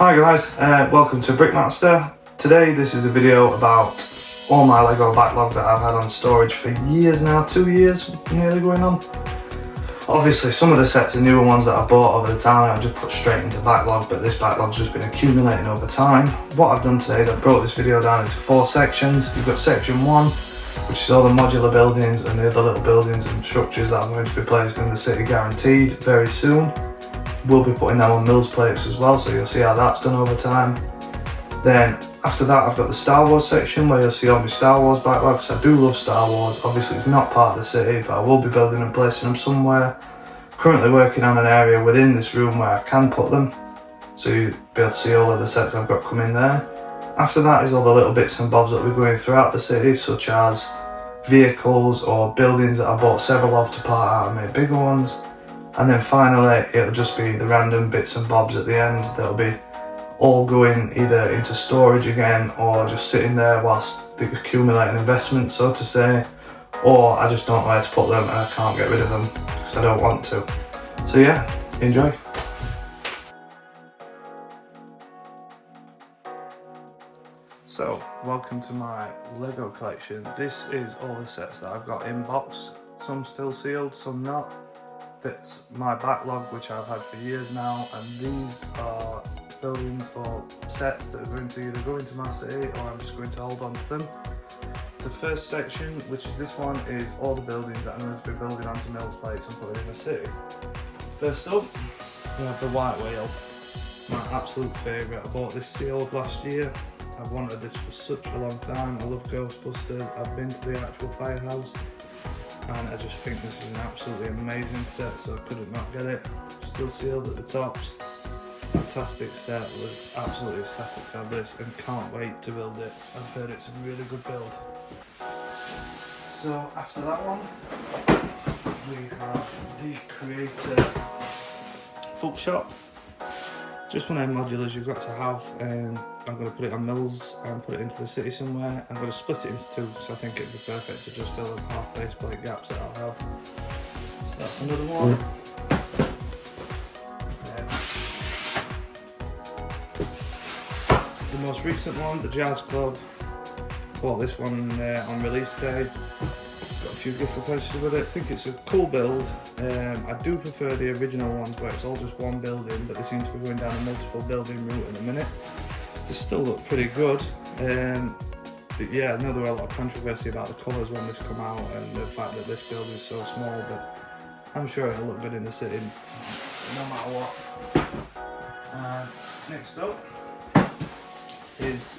Hi guys, welcome to BRICK-MATTSTER. Today this is a video about all my Lego backlog that I've had on storage for years now, 2 years nearly going on. Obviously some of the sets are newer ones that I bought over the time and I just put straight into backlog, but this backlog's just been accumulating over time. What I've done today is I've broke this video down into 4 sections. You've got section 1, which is all the modular buildings and the other little buildings and structures that I'm going to be placed in the city guaranteed very soon. We'll be putting them on Mills plates as well, so you'll see how that's done over time. Then after that I've got the Star Wars section where you'll see all my Star Wars backlog, because I do love Star Wars. Obviously it's not part of the city, but I will be building and placing them somewhere. Currently working on an area within this room where I can put them, so you'll be able to see all of the sets I've got coming there. After that is all the little bits and bobs that we're going throughout the city, such as vehicles or buildings that I bought several of to part out and make bigger ones. And then finally it'll just be the random bits and bobs at the end that'll be all going either into storage again or just sitting there whilst they accumulate an investment, so to say, or I just don't know where to put them and I can't get rid of them because I don't want to. So yeah, enjoy. So welcome to my Lego collection. This is all the sets that I've got in box, some still sealed, some not. That's my backlog, which I've had for years now, and these are buildings or sets that are going to either go into my city or I'm just going to hold on to them. The first section, which is this one, is all the buildings that I'm going to be building onto Mills plates and putting in the city. First up, we have the White Whale, my absolute favourite. I bought this sealed last year. I've wanted this for such a long time. I love Ghostbusters. I've been to the actual firehouse. And I just think this is an absolutely amazing set, so I couldn't not get it. Still sealed at the tops. Fantastic set, was absolutely ecstatic to have this and can't wait to build it. I've heard it's a really good build. So after that one, we have the Creator Bookshop. Just one of them modulars you've got to have, and I'm going to put it on Mills and put it into the city somewhere. I'm going to split it into 2 because I think it'd be perfect to just fill in half base plate gaps that I'll have. So that's another one. The most recent one, the Jazz Club. Bought this one on release day. Got a few gift requests with it. I think it's a cool build. I do prefer the original ones where it's all just one building, but they seem to be going down a multiple building route in a minute. They still look pretty good. But yeah, I know there were a lot of controversy about the colours when this come out and the fact that this build is so small, but I'm sure it'll look good in the city no matter what. Next up is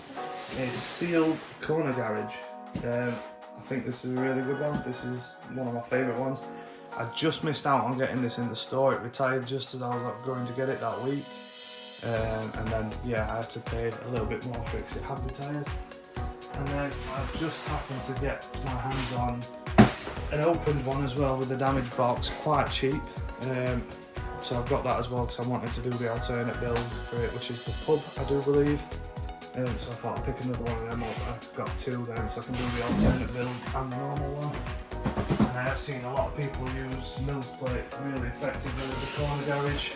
a sealed corner garage. I think this is a really good one. This is one of my favourite ones. I just missed out on getting this in the store. It retired just as I was going to get it that week. And then, yeah, I had to pay a little bit more for it because it had retired. And then I just happened to get my hands on an opened one as well with the damaged box, quite cheap. So I've got that as well because I wanted to do the alternate build for it, which is the pub, I do believe. So I thought I'd pick another one of them up. I've got 2 then, so I can do the alternate build and the normal one. And I have seen a lot of people use Mills plate really effectively with the corner garage,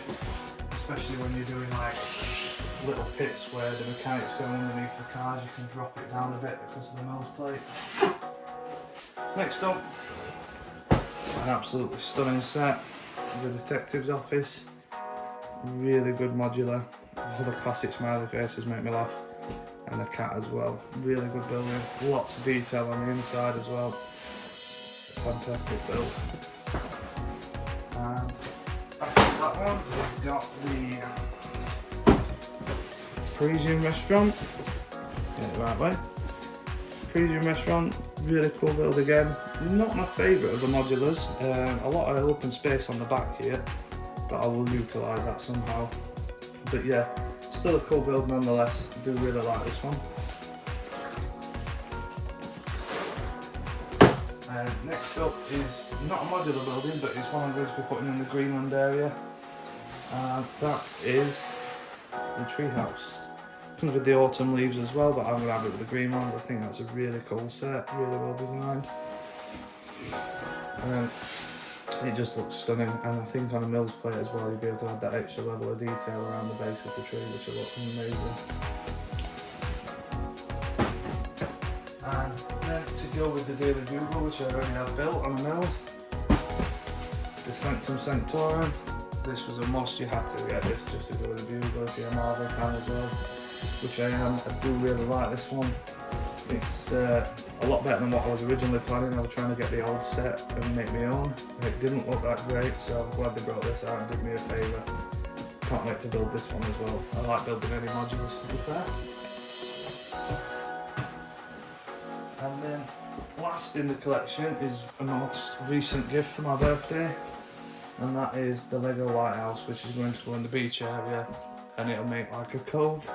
especially when you're doing like little pits where the mechanics go underneath the cars. You can drop it down a bit because of the Mills plate. Next up, an absolutely stunning set, the Detective's Office. Really good modular. All the classic smiley faces make me laugh. And the cat as well. Really good building. Lots of detail on the inside as well. Fantastic build. And after that one, we've got the Parisian restaurant. Get it the right way. Parisian restaurant, really cool build again. Not my favourite of the modulars. A lot of open space on the back here, but I will utilise that somehow. But yeah, still a cool build nonetheless. I do really like this one. Next up is not a modular building, but it's one I'm going to be putting in the Greenland area. That is the treehouse. Comes with the autumn leaves as well, but I'm going to have it with the green ones. I think that's a really cool set, really well designed. It just looks stunning, and I think on a Mills plate as well you'll be able to add that extra level of detail around the base of the tree, which will look amazing. And then to go with the Daily Bugle, which I already have built on a Mills, the Sanctum Sanctorum. This was a must, you had to get this just to go with the Bugle if you're a Marvel fan as well, which I am. I do really like this one. It's a lot better than what I was originally planning. I was trying to get the old set and make my own. It didn't look that great, so I'm glad they brought this out and did me a favour. Can't wait to build this one as well. I like building any modulars, to be fair. And then last in the collection is a most recent gift for my birthday, and that is the Lego Lighthouse, which is going to go in the beach area, and it'll make like a cove.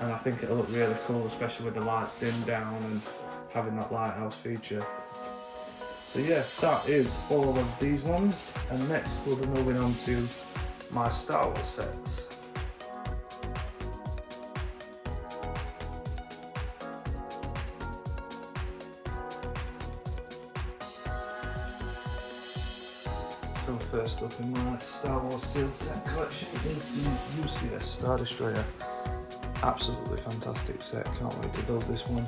And I think it'll look really cool, especially with the lights dimmed down and having that lighthouse feature. So yeah, that is all of these ones. And next we'll be moving on to my Star Wars sets. So first up in my Star Wars sealed set collection is the UCS Star Destroyer. Absolutely fantastic set, can't wait to build this one.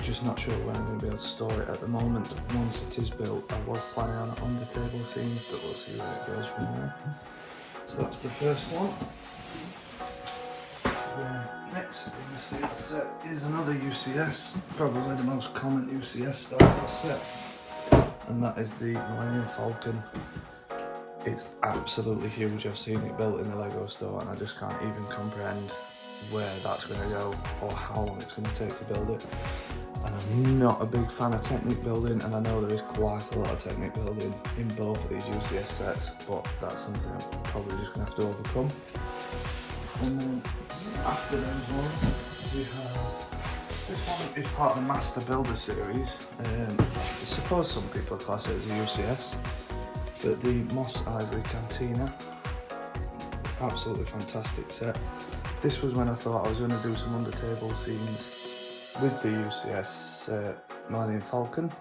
Just not sure where I'm going to be able to store it at the moment. Once it is built, I was planning on it under table scenes, but we'll see where it goes from there. So that's the first one. Then next in the sealed set is another UCS, probably the most common UCS Star Wars set, and that is the Millennium Falcon. It's absolutely huge. I've seen it built in the Lego store and I just can't even comprehend where that's going to go or how long it's going to take to build it. And I'm not a big fan of Technic building, and I know there is quite a lot of Technic building in both of these UCS sets, but that's something I'm probably just going to have to overcome. And then after those ones, we have this one is part of the Master Builder series. I suppose some people class it as a UCS, but the Mos Eisley Cantina, absolutely fantastic set. This was when I thought I was going to do some under table scenes with the UCS Millennium Falcon.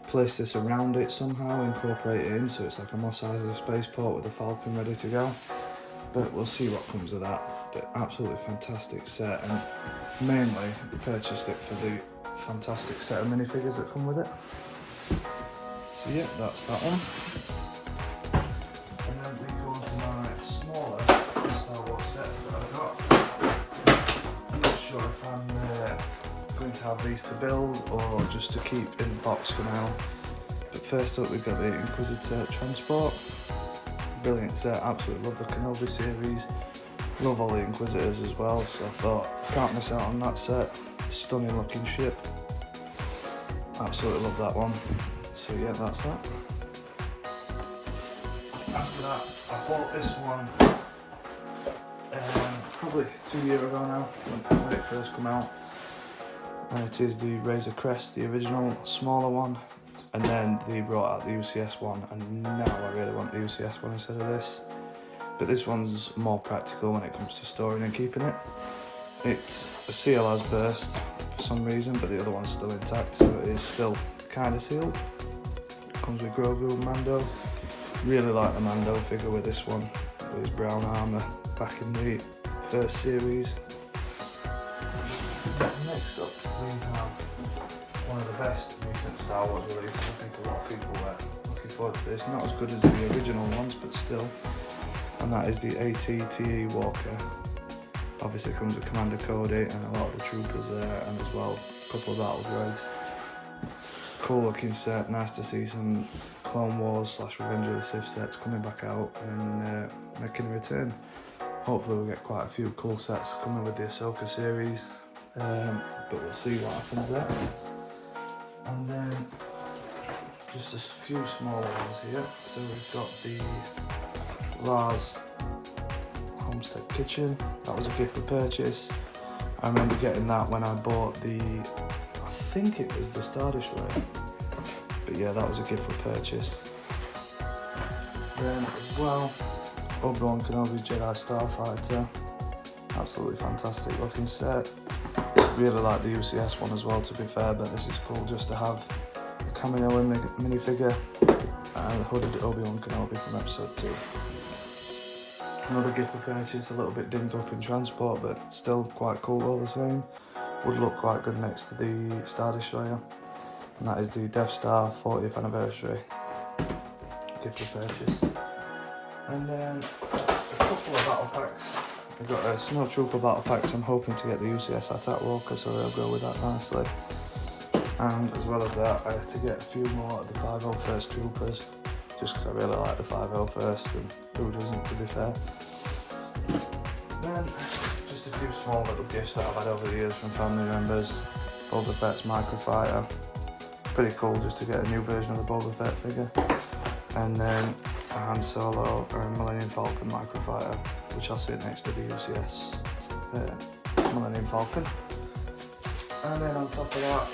Place this around it somehow, incorporate it in so it's like a Mos Eisley spaceport with the Falcon ready to go. But we'll see what comes of that. But absolutely fantastic set, and mainly purchased it for the fantastic set of minifigures that come with it. So yeah, that's that one. And then we go on to my smaller Star Wars sets that I've got. I'm not sure if I'm going to have these to build or just to keep in the box for now. But first up we've got the Inquisitor Transport. Brilliant set, absolutely love the Kenobi series. Love all the Inquisitors as well, so I thought, can't miss out on that set. Stunning looking ship. Absolutely love that one. So yeah, that's that. After that, I bought this one probably 2 years ago now, when it first came out. And it is the Razor Crest, the original smaller one. And then they brought out the UCS one, and now I really want the UCS one instead of this. But this one's more practical when it comes to storing and keeping it. It's a seal has burst for some reason, but the other one's still intact, so it is still kind of sealed. It comes with Grogu and Mando. Really like the Mando figure with this one, with his brown armour back in the first series. Next up we have one of the best recent Star Wars releases. I think a lot of people are looking forward to this. Not as good as the original ones, but still. And that is the AT-TE Walker. Obviously it comes with Commander Cody and a lot of the troopers there, and as well a couple of battle droids. Cool looking set, nice to see some Clone Wars / Revenge of the Sith sets coming back out and making a return. Hopefully we'll get quite a few cool sets coming with the Ahsoka series, but we'll see what happens there. And then just a few smaller ones here. So we've got the Lars Homestead Kitchen. That was a gift for purchase. I remember getting that when I bought the, I think it was the Star Destroyer. But yeah, that was a gift for purchase. Then as well, Obi-Wan Kenobi Jedi Starfighter. Absolutely fantastic looking set. Really like the UCS one as well, to be fair, but this is cool just to have a cameo minifigure. and the hooded Obi-Wan Kenobi from episode 2. Another gift for purchase, a little bit dimmed up in transport, but still quite cool all the same. Would look quite good next to the Star Destroyer, and that is the Death Star 40th anniversary gift for purchase. And then a couple of battle packs. I've got a Snow Trooper battle packs. I'm hoping to get the UCS Attack Walker, so they'll go with that nicely. And as well as that, I had to get a few more of the 501st Troopers, just because I really like the 501st, and who doesn't, to be fair. Then just a few small little gifts that I've had over the years from family members. Boba Fett's Microfighter. Pretty cool just to get a new version of the Boba Fett figure. And then a Han Solo and Millennium Falcon Microfighter, which I'll sit next to the UCS Millennium Falcon. And then on top of that,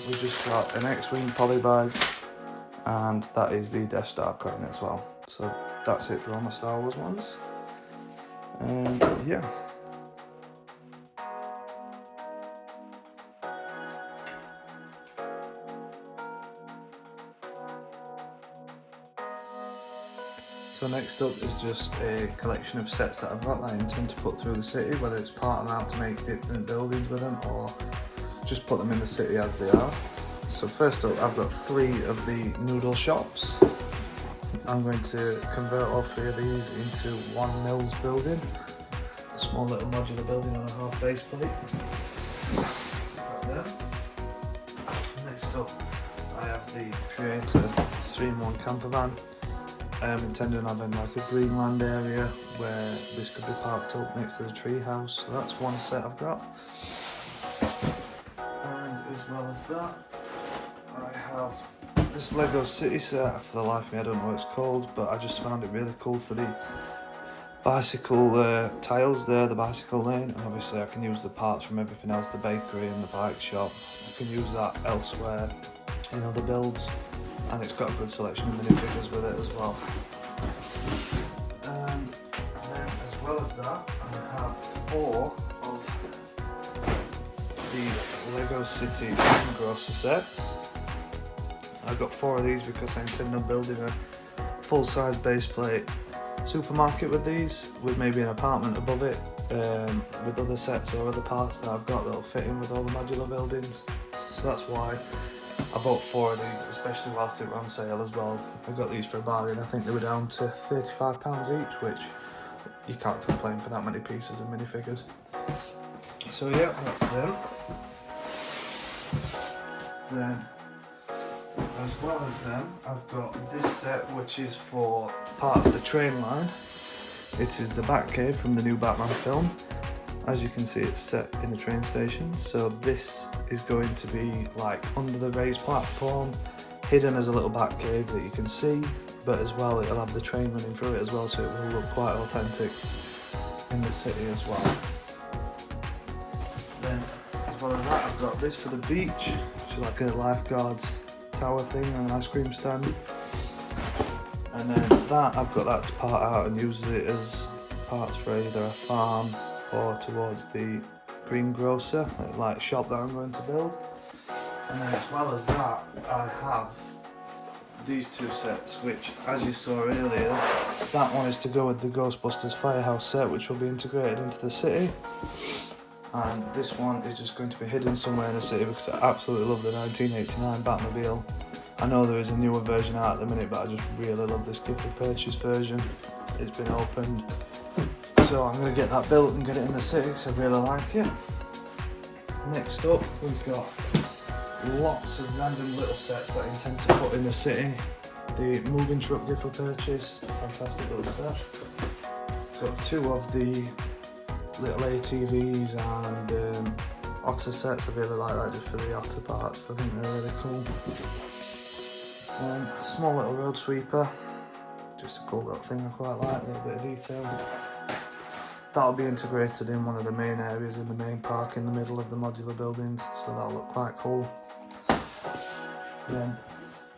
we just got an X-Wing polybag, and that is the Death Star coin as well. So that's it for all my Star Wars ones. And yeah. So next up is just a collection of sets that I've got that I intend to put through the city, whether it's part them out to make different buildings with them or just put them in the city as they are. So first up, I've got 3 of the noodle shops. I'm going to convert all 3 of these into one Mills building, a small little modular building on a half base plate. Right there. Next up, I have the Creator 3-in-1 camper van. I am intending on having like a Greenland area where this could be parked up next to the tree house. So that's one set I've got. And as well as that, I have this Lego City set. For the life of me, I don't know what it's called, but I just found it really cool for the bicycle tiles there, the bicycle lane. And obviously I can use the parts from everything else, the bakery and the bike shop. I can use that elsewhere in other builds. And it's got a good selection of minifigures with it as well. And then as well as that, I have 4 of the Lego City Greengrocer sets. I've got 4 of these because I intend on building a full-size base plate supermarket with these, with maybe an apartment above it, with other sets or other parts that I've got that'll fit in with all the modular buildings. So that's why I bought 4 of these, especially whilst they were on sale as well. I got these for a bargain. I think they were down to £35 each, which you can't complain for that many pieces of minifigures. So yeah, that's them. Then, as well as them, I've got this set, which is for part of the train line. It is the Batcave from the new Batman film. As you can see, it's set in a train station, so this is going to be like under the raised platform, hidden as a little bat cave that you can see, but as well it'll have the train running through it as well, so it will look quite authentic in the city as well. Then, as well as that, I've got this for the beach, which is like a lifeguard's tower thing and an ice cream stand. And then that, I've got that to part out and use it as parts for either a farm or towards the greengrocer, like shop that I'm going to build. And then as well as that, I have these 2 sets, which, as you saw earlier, that one is to go with the Ghostbusters Firehouse set, which will be integrated into the city. And this one is just going to be hidden somewhere in the city because I absolutely love the 1989 Batmobile. I know there is a newer version out at the minute, but I just really love this gift for purchase version. It's been opened. So I'm going to get that built and get it in the city because I really like it. Next up, we've got lots of random little sets that I intend to put in the city. The moving truck gift for purchase, fantastic little set. Got 2 of the little ATVs and otter sets. I really like that just for the otter parts. I think they're really cool. A small little road sweeper, just a cool little thing I quite like, a little bit of detail. That'll be integrated in one of the main areas in the main park in the middle of the modular buildings, so that'll look quite cool. Then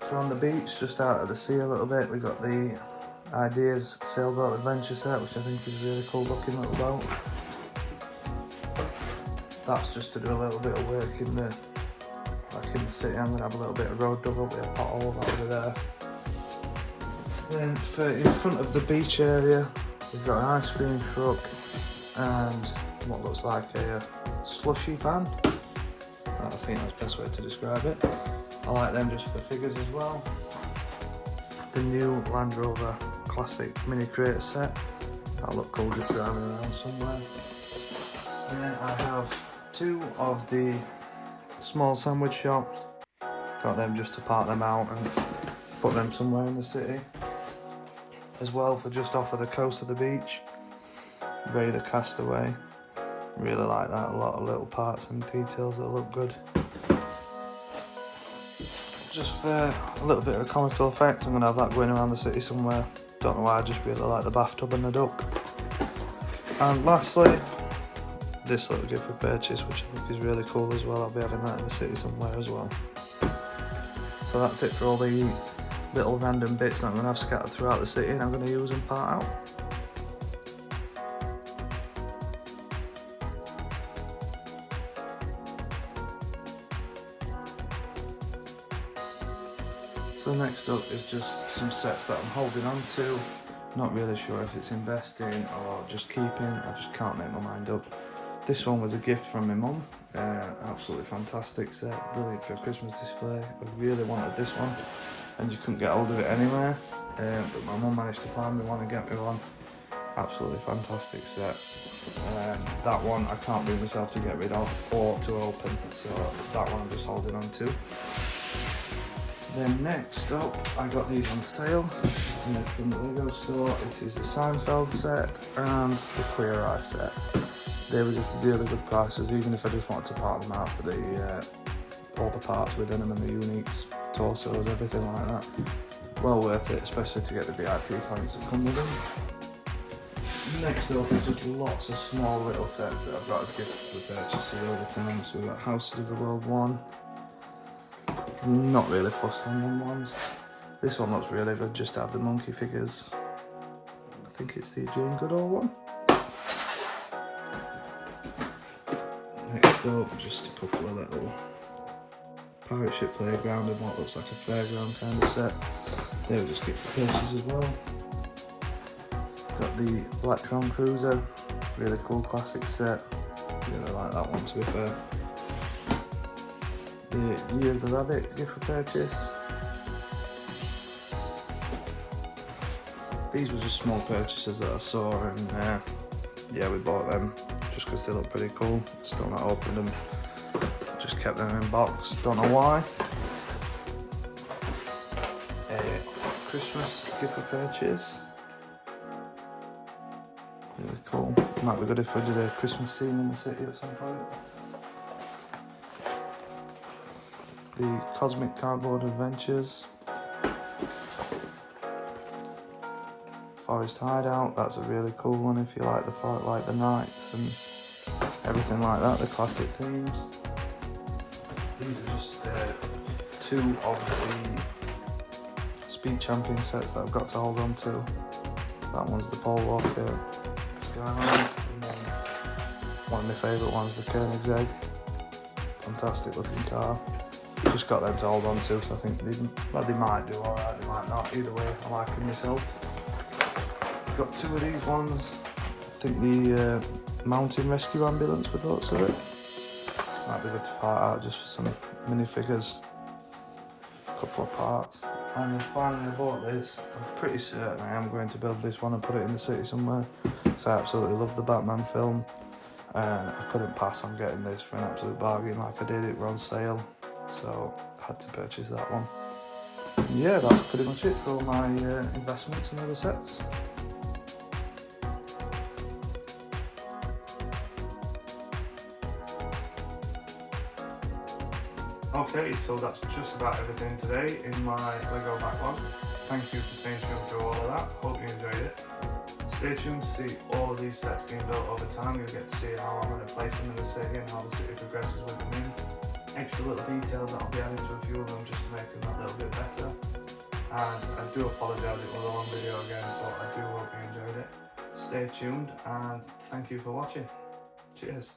for on the beach, just out at the sea a little bit, we've got the Ideas Sailboat Adventure set, which I think is a really cool looking little boat. That's just to do a little bit of work in the city. I'm going to have a little bit of road dug up with a pothole over there. Then in front of the beach area, we've got an ice cream truck and what looks like a slushy van. I think that's the best way to describe it. I like them just for figures as well. The new Land Rover Classic Mini Crate set. That'll look cool just driving around somewhere. And then I have 2 of the small sandwich shops. Got them just to park them out and put them somewhere in the city. As well for just off of the coast of the beach. Ray the Castaway. Really like that, a lot of little parts and details that look good. Just for a little bit of a comical effect, I'm going to have that going around the city somewhere. Don't know why, I just really like the bathtub and the duck. And lastly, this little gift for purchase, which I think is really cool as well. I'll be having that in the city somewhere as well. So that's it for all the little random bits that I'm going to have scattered throughout the city and I'm going to use and part out. So next up is just some sets that I'm holding on to. Not really sure if it's investing or just keeping, I just can't make my mind up. This one was a gift from my mum, absolutely fantastic set, brilliant for a Christmas display. I really wanted this one and you couldn't get hold of it anywhere, but my mum managed to find me one and get me one. Absolutely fantastic set. That one I can't bring myself to get rid of or to open, so that one I'm just holding on to. Then next up, I got these on sale from the Lego store. It is the Seinfeld set and the Queer Eye set. They were just really good prices, even if I just wanted to part them out for the all the parts within them and the uniques, torsos, everything like that. Well worth it, especially to get the VIP clients that come with them. Next up is just lots of small little sets that I've got as a gift for purchase here over time. So we've got Houses of the World 1. Not really fussed on them ones. This one looks really good just to have the monkey figures. I think it's the Jane Goodall one. Next up, just a couple of little pirate ship playground and what looks like a fairground kind of set. They were just gift for purchase as well. Got the Blacktron Cruiser, really cool classic set. Really like that one to be fair. The Year of the Rabbit gift for purchase. These were just small purchases that I saw and yeah, we bought them just because they look pretty cool. Still not opened them, just kept them in box, don't know why. Christmas gift for purchase. Really cool. Might be good if I did a Christmas scene in the city at some point. The Cosmic Cardboard Adventures. Forest Hideout, that's a really cool one if you like the nights and everything like that, the classic themes. These are just 2 of the Speed Champion sets that I've got to hold on to. That one's the Paul Walker Skyline, and then one of my favourite ones, the Koenigsegg. Fantastic looking car. Just got them to hold on to, so I think they might do alright, they might not. Either way, I like them myself. Got 2 of these ones. I think the Mountain Rescue Ambulance with lots of it. Might be good to part out just for some minifigures. A couple of parts. And then finally I bought this. I'm pretty certain I am going to build this one and put it in the city somewhere. So I absolutely love the Batman film. And I couldn't pass on getting this for an absolute bargain like I did. It was on sale. So I had to purchase that one. And yeah, that's pretty much it for all my investments and other sets. Okay, so that's just about everything today in my Lego backlog. Thank you for staying tuned through all of that. Hope you enjoyed it. Stay tuned to see all of these sets being built over time. You'll get to see how I'm going to place them in the city and how the city progresses with them in. Extra little details that I'll be adding to a few of them just to make them that little bit better. And I do apologise, it was a long video again, but I do hope you enjoyed it. Stay tuned and thank you for watching. Cheers.